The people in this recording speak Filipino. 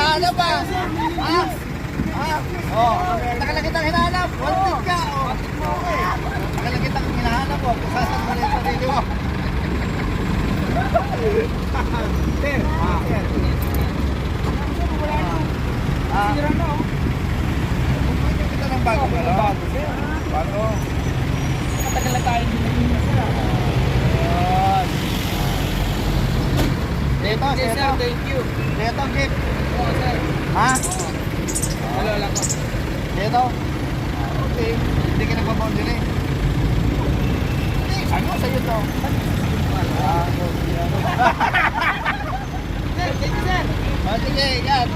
hinahanap pa. Ha? Ha? Oh, tagal na kitang hinahanap. Walpit ka. Oh, tagal na kitang hinahanap po. Kung saan mo rin sarili mo. Sir. Sir. Sira na oh. Bumili kita ng bago mo lang. Bago. Matagal na tayo dito. Dito, sir. Thank you. Dito, gift. Oo, sir. Ha? Alala ko. Dito. Okay. Hindi ka nagpa-boundary. Ano sa'yo to? Sir, thank you, sir. Sige, yan.